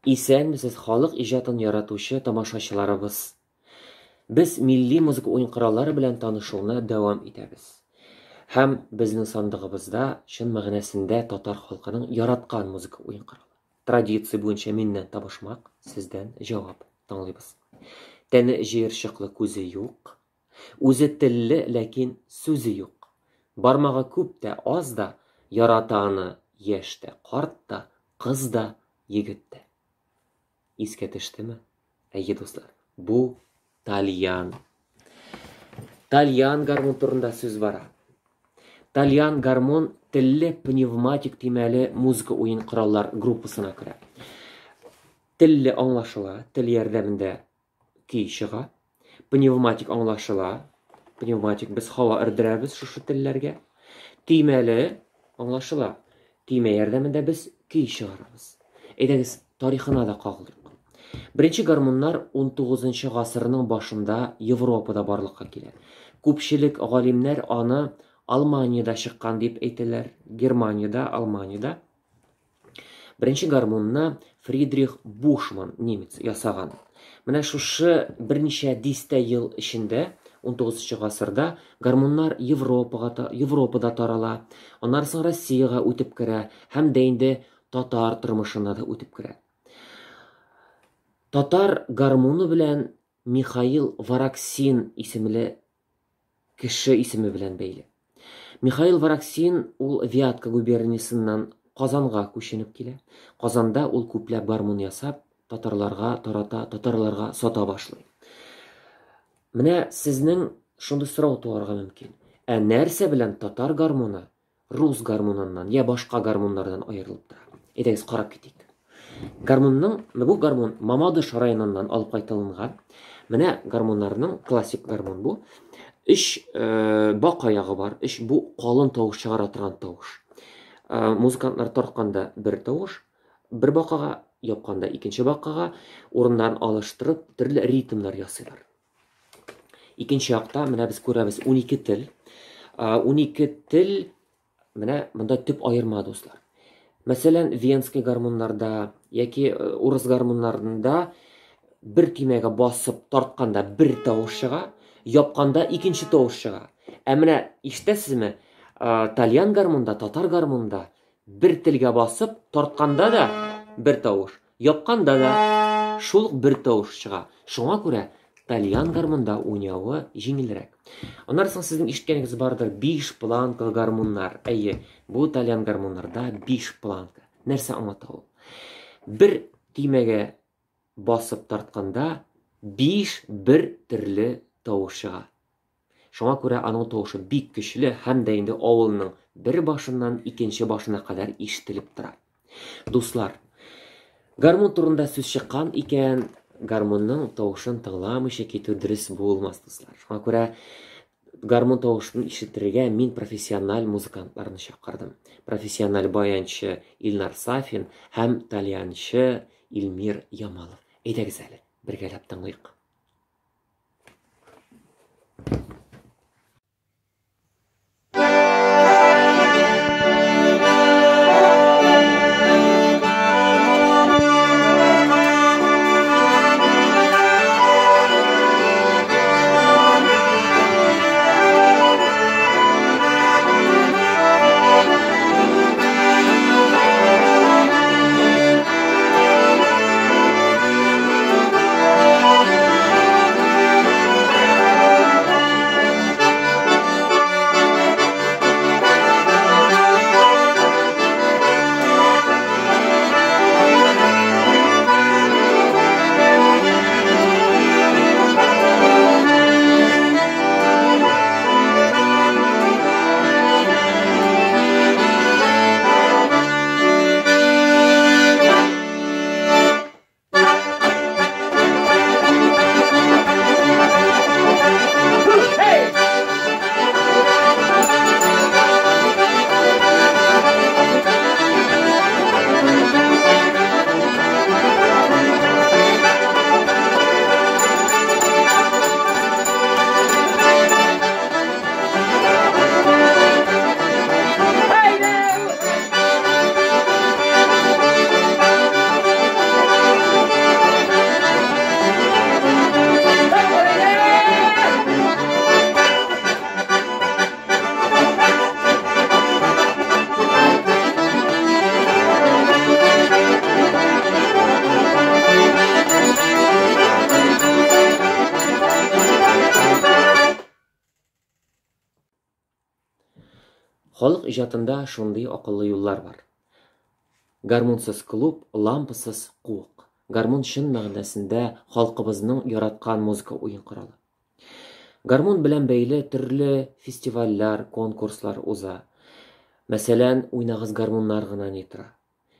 Исәнмесез, халык иҗатын яратучы тамашачыларыбыз. Без милли музыка уен кораллары белән танышуны дәвам итәбез. Һәм безнең сандыгыбызда чын мәгънәсендә татар халкының яраткан музыка уен коралы. Традиция буенча миннән табышмак, сездән җавап тыңлыйбыз. Тәне җыерчыклы күзе юк, үзе телле, ләкин сүзе юк. Бармагы күп тә, аз да, ярата аны яшь тә, карт та, кыз да, егет тә. Искә төштеме? Әйе, дуслар, бу Тальян. Тальян гармон турында сүз бара. Тальян гармон телле пневматик тимәле музыка уен кораллар группасына керә. Телле аңлашыла, тел ярдәмендә көй чыга. Пневматик аңлашыла. Пневматик без һава эрдерәбез шушы телләргә. Тимәле аңлашыла. Тимә ярдәмендә без көй чыгарабыз. Әйдәгез, тарихына да кагылыйк. Беренче гармоннар 19 гасырның башында Европада барлыкка килә. Күпчелек галимнәр аны Алманиядә чыккан дип әйтәләр, Германиядә, Алманиядә. Беренче гармонны Фридрих Бушман немец ясаган. Менә шушы берничә дистә ел эчендә 19 гасырда гармоннар Европада тарала, аннан соң Россиягә үтеп керә, һәм дә инде татар тормышына да үтеп керә. Татар гармоны белән Михаил Вараксин исемле кеше исеме белән бәйле. Михаил Вараксин ул Вятка губерниясеннән Казанга күченеп килә. Казанда ул күпләп гармон ясап, татарларга тарата, татарларга сата башлый. Менә сезнең шундый сорау туарга мөмкин. Ә нәрсә белән татар гармоны рус гармоныннан я башка гармоннардан аерылып тора? Әйдәгез карап китик. Бу гармон Мамадыш районыннан алып кайтылган. Менә гармоннарның классик гармон бу. Өч бака ягы бар. Бу калын тавыш чыгара торган тавыш. Музыкантлар тартканда бер тавыш, бер бакага, япканда икенче бакага урыннарын алыштырып, төрле ритмнар ясыйлар. Икенче якта менә без күрәбез 12 тел. 12 тел менә монда төп аерма, дуслар. Мәсәлән, венский гармоннарда яки урыс гармоннарында бер тимәгә басып тартканда бер тавыш чыга, япканда икенче тавыш чыга. Ә менә ишетәсезме? Тальян гармонда, татар гармонда бер телгә басып тартканда да бер тавыш, япканда да шул бер тавыш чыга. Шуңа күрә Тальян гармонда уйнавы җиңелрәк. Аннан соң сезнең ишеткәнегез бардыр 5 планка гармоннар. Әйе, бу Тальян гармоннарда 5 планка. Нәрсә аңлата ул? Бер тимәгә басып тартканда 5 бер төрле тавыш чыга. Шуңа күрә аның тавышы бик көчле һәм дә инде авылның бер башыннан икенче башына кадәр ишетелеп тора. Дуслар, гармон турында сүз чыккан икән, гармонның тавышын тыңламыйча китү дөрес булмас, дуслар. Шуңа күрә гармон тавышын ишетергә мин профессиональ музыкантларны чакырдым. Профессиональ баянчы Илнар Сафин һәм тальянчы Илмир Ямалов. Әйдәгез әле, бергәләп тыңлыйк. Халык иҗатында шундый акыллы юллар бар. Гармунсыз клуб, лампасыз куык. Гармун чын мәгънәсендә халкыбызның яраткан музыка уен коралы. Гармун белән бәйле төрле фестивальләр, конкурслар уза. Мәсәлән, уйнагыз гармуннар гына ни тора.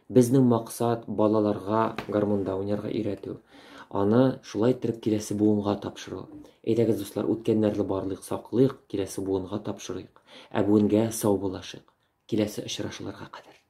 Безнең максат балаларга гармунда уйнарга өйрәтү. Аны шулай иттереп киләсе буынга тапшыру. Әйдәгез, дуслар, үткәннәрне барлык саклыйк, киләсе буынга тапшырыйк. Ә бүгенгә сау булашыйк. Киләсе очрашуларга кадәр.